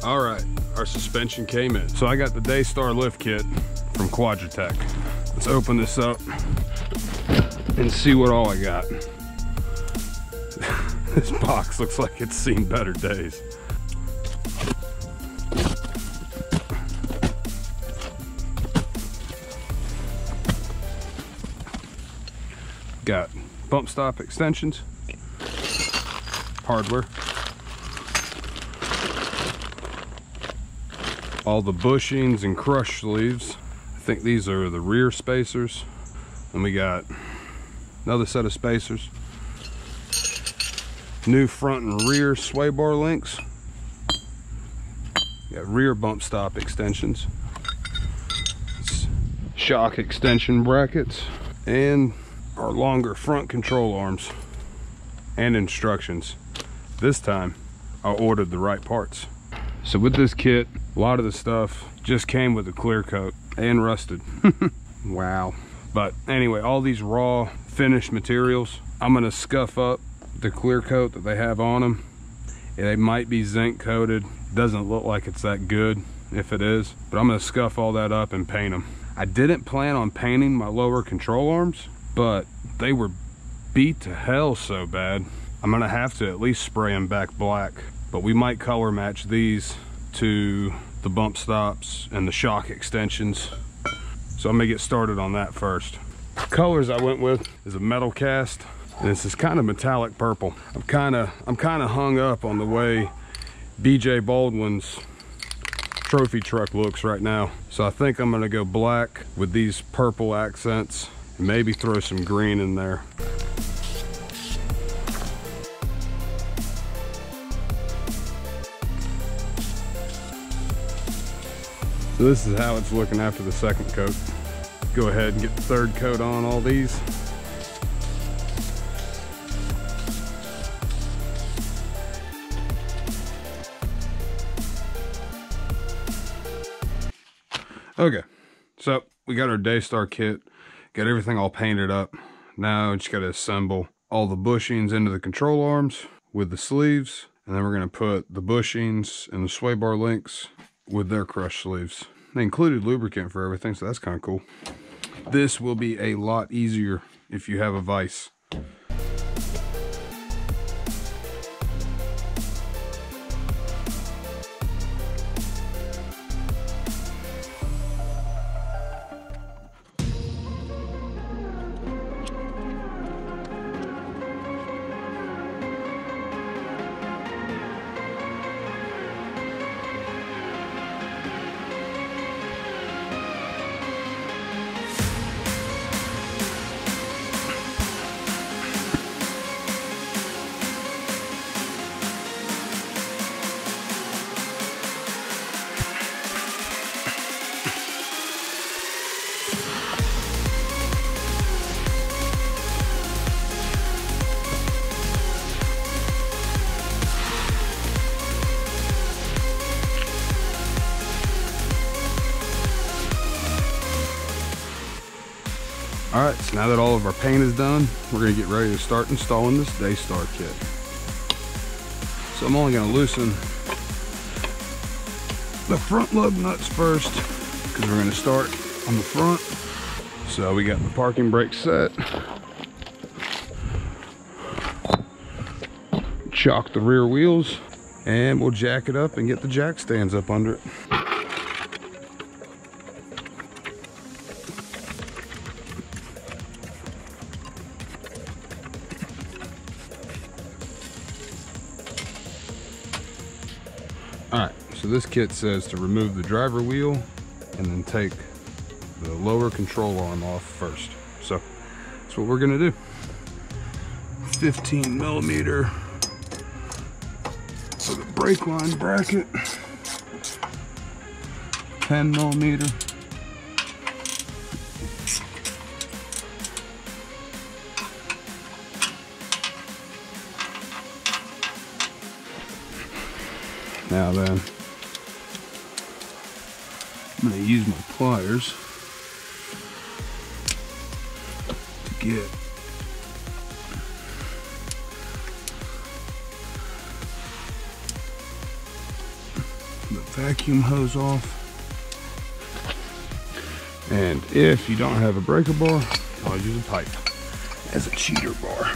All right, our suspension came in. So I got the Daystar lift kit from Quadratec. Let's open this up and see what all I got. This box looks like it's seen better days. Got bump stop extensions, hardware, all the bushings and crush sleeves. I think these are the rear spacers. And we got another set of spacers, new front and rear sway bar links, got rear bump stop extensions, shock extension brackets, and our longer front control arms and instructions. This time I ordered the right parts. So with this kit, a lot of the stuff just came with a clear coat and rusted. Wow. But anyway, all these raw finished materials, I'm gonna scuff up the clear coat that they have on them. They might be zinc coated. Doesn't look like it's that good if it is, but I'm gonna scuff all that up and paint them. I didn't plan on painting my lower control arms, but they were beat to hell so bad. I'm gonna have to at least spray them back black, but we might color match these to the bump stops and the shock extensions. So I'm gonna get started on that first. Colors I went with is a metal cast, and this is kind of metallic purple. I'm kind of hung up on the way BJ Baldwin's trophy truck looks right now. So I think I'm gonna go black with these purple accents and maybe throw some green in there. So this is how it's looking after the second coat. Go ahead and get the third coat on all these. Okay, so we got our Daystar kit, got everything all painted up. Now just gotta assemble all the bushings into the control arms with the sleeves, and then we're gonna put the bushings and the sway bar links with their crush sleeves. They included lubricant for everything, so that's kind of cool. This will be a lot easier if you have a vise. All right, so now that all of our paint is done, we're gonna get ready to start installing this Daystar kit. So I'm only gonna loosen the front lug nuts first, because we're gonna start on the front. So we got the parking brake set. Chock the rear wheels, and we'll jack it up and get the jack stands up under it. Alright, so this kit says to remove the driver wheel and then take the lower control arm off first. So that's what we're gonna do. 15 millimeter for the brake line bracket, 10 millimeter. Now then, I'm going to use my pliers to get vacuum hose off. And if you don't have a breaker bar, I'll use a pipe as a cheater bar.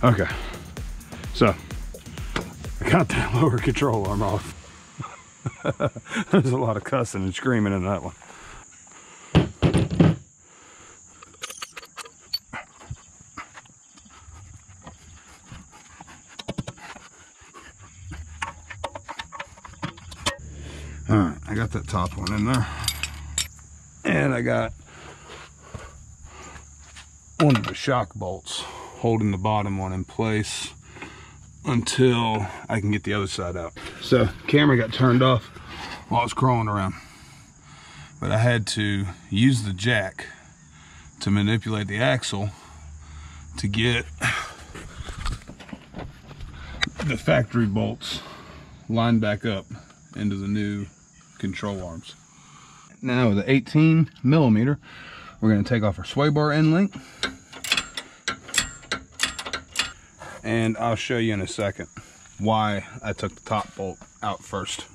Okay, so I got that lower control arm off. There's a lot of cussing and screaming in that one. All right, I got that top one in there. And I got one of the shock bolts holding the bottom one in place until I can get the other side out. So camera got turned off while I was crawling around, but I had to use the jack to manipulate the axle to get the factory bolts lined back up into the new control arms. Now with the 18mm, we're going to take off our sway bar end link, and I'll show you in a second why I took the top bolt out first,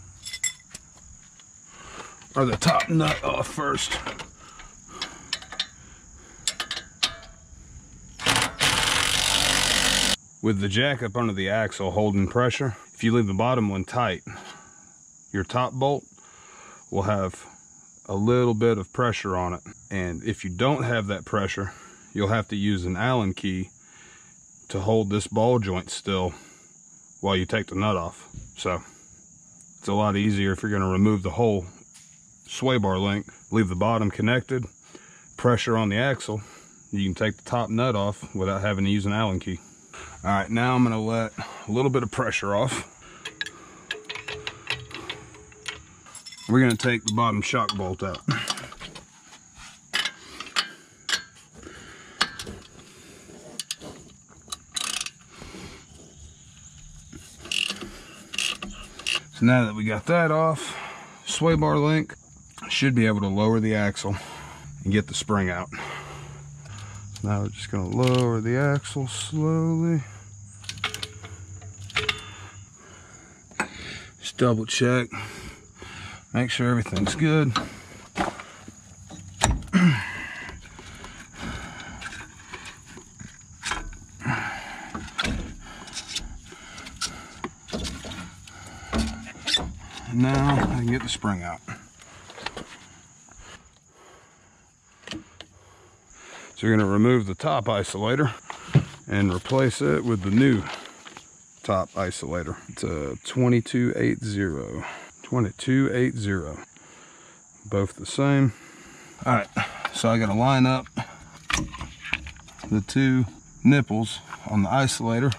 or the top nut off first. With the jack up under the axle holding pressure, if you leave the bottom one tight, your top bolt will have a little bit of pressure on it. And if you don't have that pressure, you'll have to use an Allen key to hold this ball joint still while you take the nut off. So it's a lot easier if you're going to remove the whole sway bar link, leave the bottom connected, pressure on the axle, you can take the top nut off without having to use an Allen key. All right, now I'm going to let a little bit of pressure off. We're going to take the bottom shock bolt out. So now that we got that off, sway bar link should be able to lower the axle and get the spring out. Now we're just going to lower the axle slowly. Just double check, make sure everything's good. And now I can get the spring out. So you're going to remove the top isolator and replace it with the new top isolator. It's a 2280. 2280. Both the same. Alright, so I got to line up the two nipples on the isolator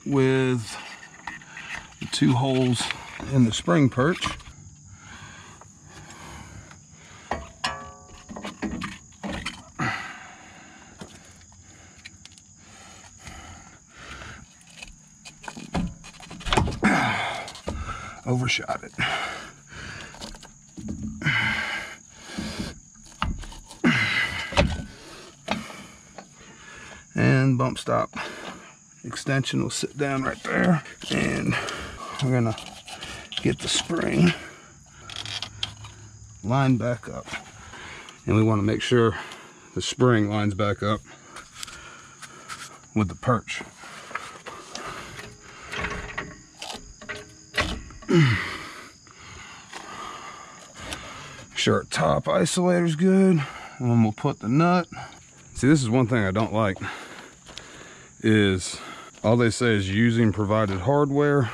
with the two holes in the spring perch. Overshot it. And bump stop extension will sit down right there, and we're gonna get the spring lined back up, and we want to make sure the spring lines back up with the perch. Sure, top isolator's good, and then we'll put the nut. See, this is one thing I don't like, is all they say is using provided hardware,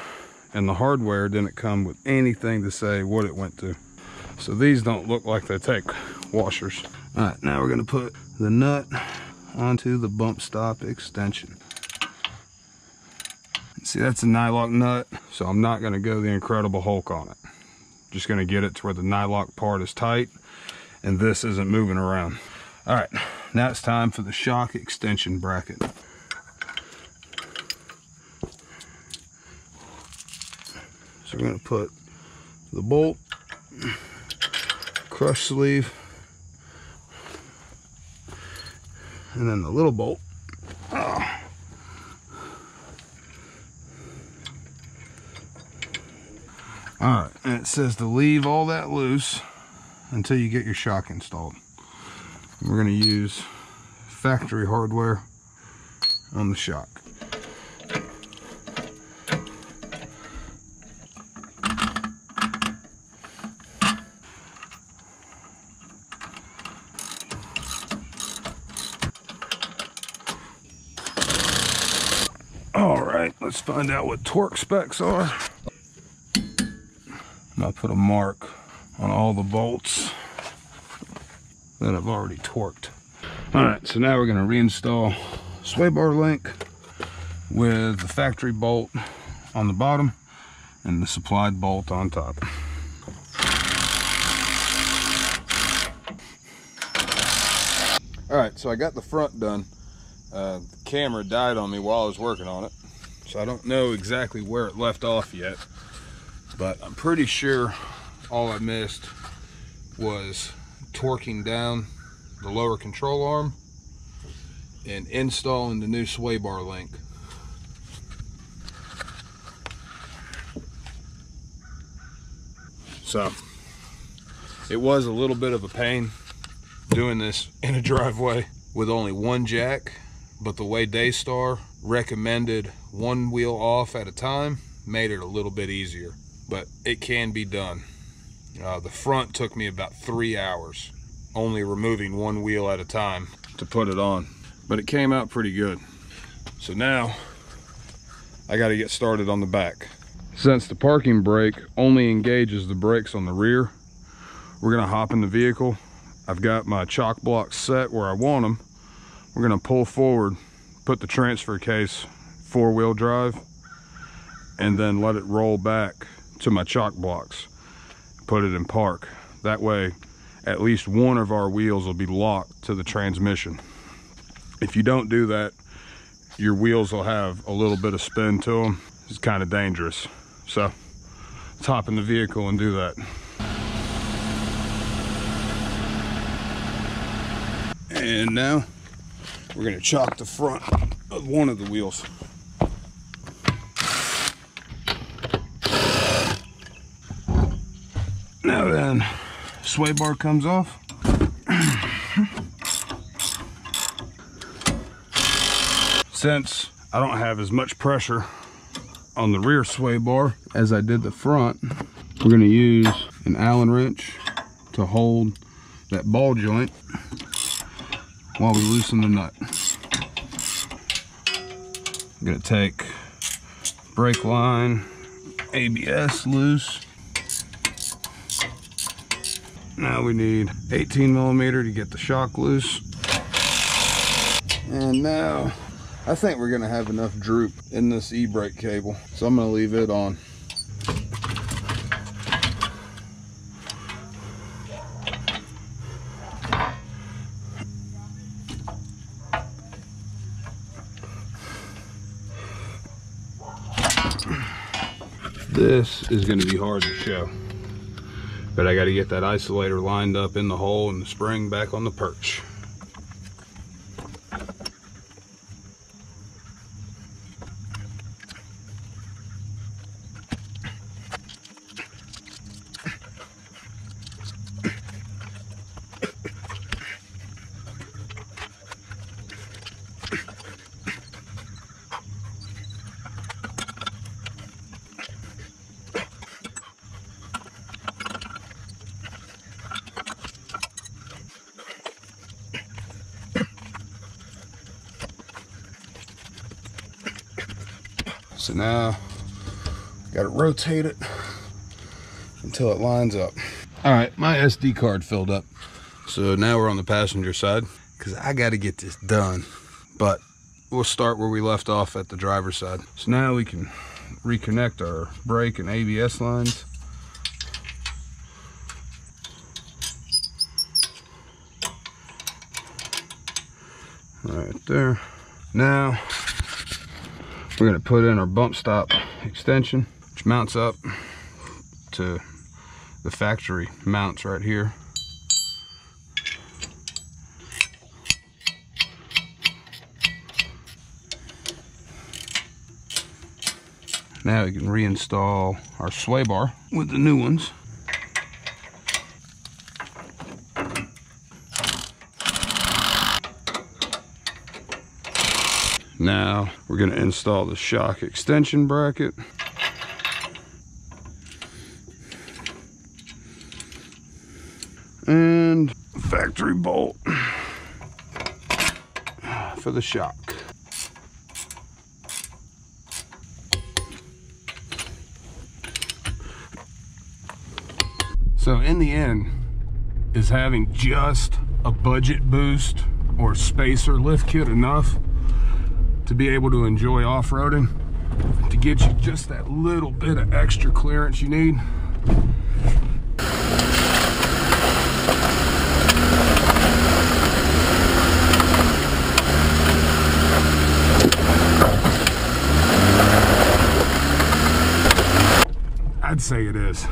and the hardware didn't come with anything to say what it went to. So these don't look like they take washers. All right, now we're gonna put the nut onto the bump stop extension. See, that's a nylock nut, so I'm not gonna go the Incredible Hulk on it. Just gonna get it to where the nylock part is tight and this isn't moving around. All right, now it's time for the shock extension bracket. So we're gonna put the bolt, crush sleeve, and then the little bolt. Oh. Alright, and it says to leave all that loose until you get your shock installed. We're going to use factory hardware on the shock. Alright, let's find out what torque specs are. I'll put a mark on all the bolts that I've already torqued. Alright, so now we're going to reinstall sway bar link with the factory bolt on the bottom and the supplied bolt on top. Alright, so I got the front done. The camera died on me while I was working on it, so I don't know exactly where it left off yet, but I'm pretty sure all I missed was torquing down the lower control arm and installing the new sway bar link. So it was a little bit of a pain doing this in a driveway with only one jack, but the way Daystar recommended one wheel off at a time made it a little bit easier, but it can be done. The front took me about 3 hours, only removing one wheel at a time to put it on, but it came out pretty good. So now I got to get started on the back. Since the parking brake only engages the brakes on the rear, we're going to hop in the vehicle. I've got my chock blocks set where I want them. We're going to pull forward, put the transfer case 4-wheel drive, and then let it roll back to my chock blocks, put it in park. That way at least one of our wheels will be locked to the transmission. If you don't do that, your wheels will have a little bit of spin to them. It's kind of dangerous. So let's hop in the vehicle and do that. And now we're going to chock the front of one of the wheels. Now then, sway bar comes off. Since I don't have as much pressure on the rear sway bar as I did the front, we're going to use an Allen wrench to hold that ball joint while we loosen the nut. I'm going to take brake line, ABS loose. Now we need 18mm to get the shock loose. And now I think we're gonna have enough droop in this e-brake cable, so I'm gonna leave it on. This is gonna be hard to show, but I got to get that isolator lined up in the hole and the spring back on the perch. So now got to rotate it until it lines up. All right, my SD card filled up, so now we're on the passenger side because I got to get this done, but we'll start where we left off at the driver's side. So now we can reconnect our brake and ABS lines. Right there. Now we're going to put in our bump stop extension, which mounts up to the factory mounts right here. Now we can reinstall our sway bar with the new ones. Now we're going to install the shock extension bracket. And factory bolt for the shock. So in the end, is having just a budget boost or spacer lift kit enough to be able to enjoy off-roading, to get you just that little bit of extra clearance you need? I'd say it is.